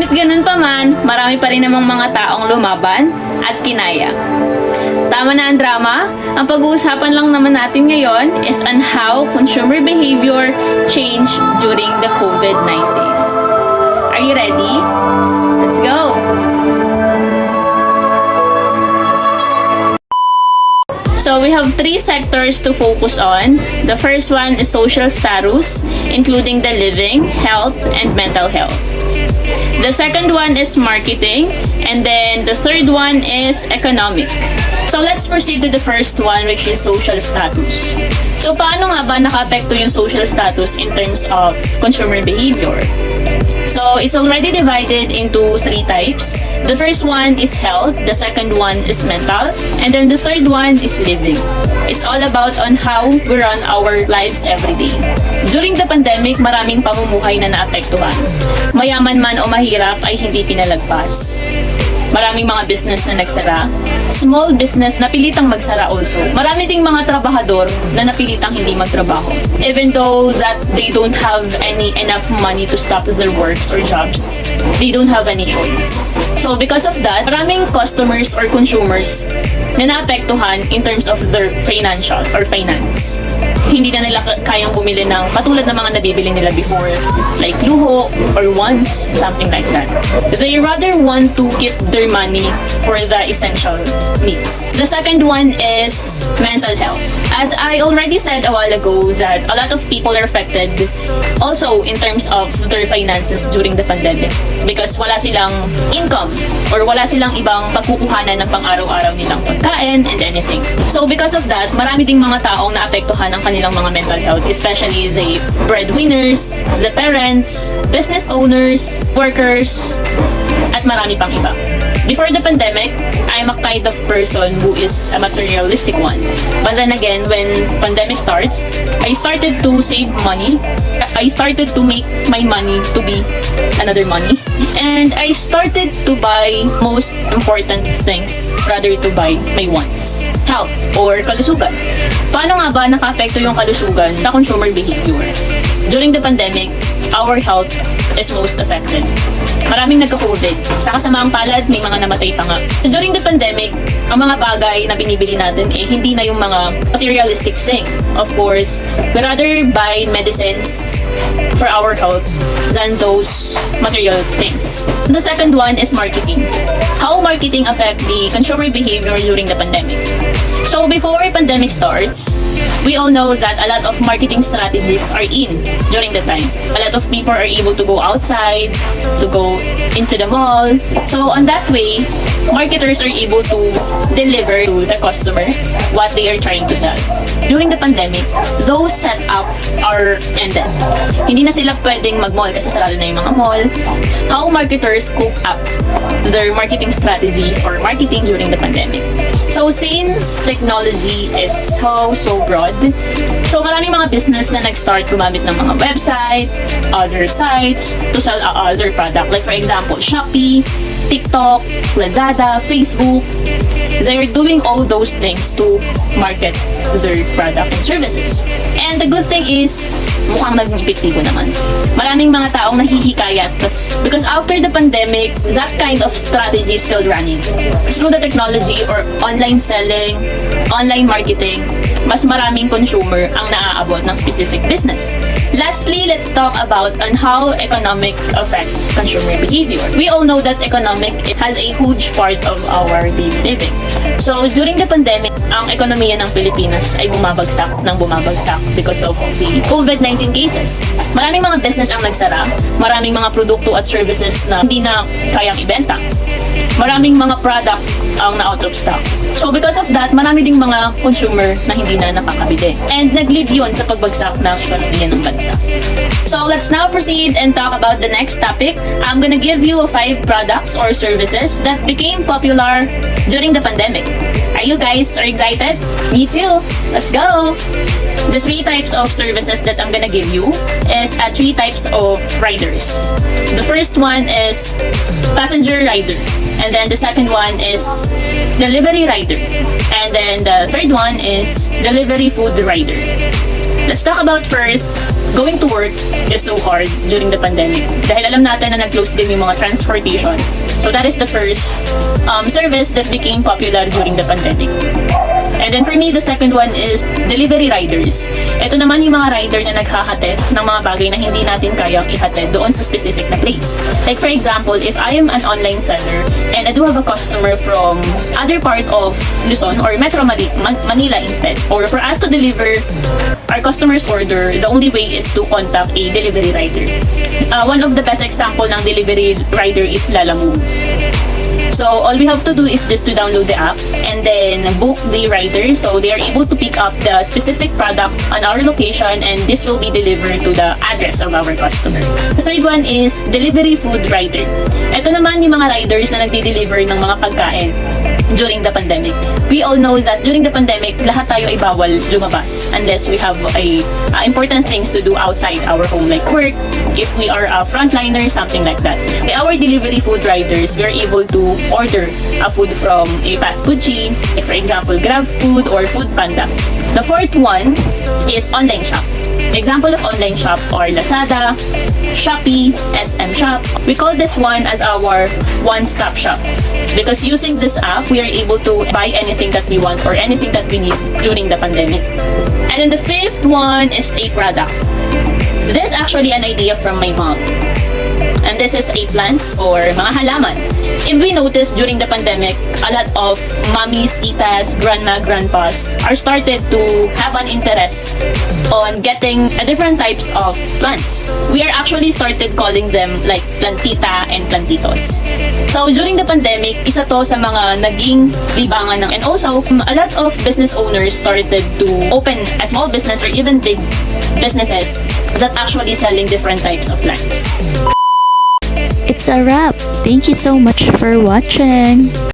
Kahit ganun pa man, marami pa rin namang mga taong lumaban at kinaya. Tama na ang drama. Ang pag-uusapan lang naman natin ngayon is on how consumer behavior changed during the COVID-19. Are you ready? Let's go! So we have three sectors to focus on. The first one is social status, including the living, health, and mental health. The second one is marketing, and then the third one is economic. So let's proceed to the first one, which is social status. So paano nga ba naka-apekto yung social status in terms of consumer behavior? So it's already divided into three types. The first one is health, the second one is mental, and then the third one is living. It's all about on how we run our lives every day. During the pandemic, maraming pamumuhay na naapektuhan. Mayaman man o mahirap ay hindi pinalagpas. Maraming mga business na nagsara. Small business na pilitang magsara also. Marami ding mga trabahador na napilitang hindi magtrabaho. Even though that they don't have enough money to stop their works or jobs, they don't have any choice. So because of that, maraming customers or consumers na naapektuhan in terms of their financial or finance. Hindi na nila kayang bumili ng katulad ng mga nabibili nila before, like luho or wants, something like that. They rather want to keep their money for the essential needs. The second one is mental health. As I already said a while ago that a lot of people are affected also in terms of their finances during the pandemic because wala silang income or wala silang ibang pagkukuhanan ng pang-araw-araw nilang pagkain and anything. So because of that, marami ding mga taong naapektuhan ng kanilang mga mental health, especially the breadwinners, the parents, business owners, workers, at marami pang iba. Before the pandemic, I'm a kind of person who is a materialistic one. But then again, when pandemic starts, I started to save money. I started to make my money to be another money. And I started to buy most important things rather to buy my wants. Health or kalusugan. Paano nga ba naka-apekto yung kalusugan sa consumer behavior? During the pandemic, our health is most affected. Maraming nagka-COVID. Sa kasamaang palad, may mga namatay pa nga. During the pandemic, ang mga bagay na binibili natin hindi na yung mga materialistic thing. Of course, we rather buy medicines for our health than those material things. The second one is marketing. How marketing affect the consumer behavior during the pandemic? So before pandemic starts, we all know that a lot of marketing strategies are in during the time. A lot of people are able to go outside, to go into the mall. So on that way, marketers are able to deliver to the customer what they are trying to sell. During the pandemic, those setup are ended. Hindi na sila pwedeng mag-mall kasi sarado na yung mga mall. How marketers cope up their marketing strategies or marketing during the pandemic. So since technology is so broad, so maraming mga business na nag-start gumamit ng mga website, other sites to sell other product. Like for example, Shopee, TikTok, Lazada, Facebook. They're doing all those things to market their product and services. And the good thing is, mukhang naging epektibo naman. Maraming mga taong nahihikayat because after the pandemic, that kind of strategy is still running. Through the technology or online selling, online marketing, mas maraming consumer ang naaabot ng specific business. Lastly, let's talk about on how economic affects consumer behavior. We all know that economic has a huge part of our daily living. So during the pandemic, ang ekonomiya ng Pilipinas ay bumabagsak because of the COVID-19 cases. Maraming mga business ang nagsara, maraming mga produkto at services na hindi na kayang ibenta. Maraming mga product ang na-out of stock. So because of that, marami ding mga consumer na hindi na nakakabili. And nag-lead yun sa pagbagsak ng ekonomiya ng bansa. So let's now proceed and talk about the next topic. I'm gonna give you 5 products or services that became popular during the pandemic. Are you guys excited? Me too! Let's go! The 3 types of services that I'm gonna give you is 3 types of riders. The first one is passenger rider. And then the second one is delivery rider. And then the third one is delivery food rider. Let's talk about first, going to work is so hard during the pandemic. Dahil alam natin na nag-close din yung mga transportation. So that is the first service that became popular during the pandemic. And then for me, the second one is delivery riders. Ito naman yung mga rider na naghahatid ng mga bagay na hindi natin kayang ihatid doon sa specific na place. Like for example, if I am an online seller and I do have a customer from other part of Luzon or Metro Manila instead, or for us to deliver our customer's order, the only way is to contact a delivery rider. One of the best example ng delivery rider is Lalamove. So all we have to do is just to download the app and then book the rider, so they are able to pick up the specific product on our location and this will be delivered to the address of our customer. The third one is delivery food rider. Ito naman yung mga riders na nagde-deliver ng mga pagkain during the pandemic. We all know that during the pandemic, lahat tayo ay bawal lumabas unless we have important things to do outside our home, like work, if we are a frontliner, something like that. By our delivery food riders, we are able to order a food from a fast food chain, like for example, GrabFood or Foodpanda. The fourth one is online shop. Example of online shop are Lazada, Shopee, SM Shop. We call this one as our one-stop shop because using this app, we are able to buy anything that we want or anything that we need during the pandemic. And then the fifth one is a product. This is actually an idea from my mom. And this is a plants or mga halaman. If we notice during the pandemic, a lot of mommies, titas, grandma, grandpas are started to have an interest on getting different types of plants. We are actually started calling them like plantita and plantitos. So during the pandemic, isa to sa mga naging libangan ng, and also a lot of business owners started to open a small business or even big businesses that actually selling different types of plants. It's a wrap. Thank you so much for watching.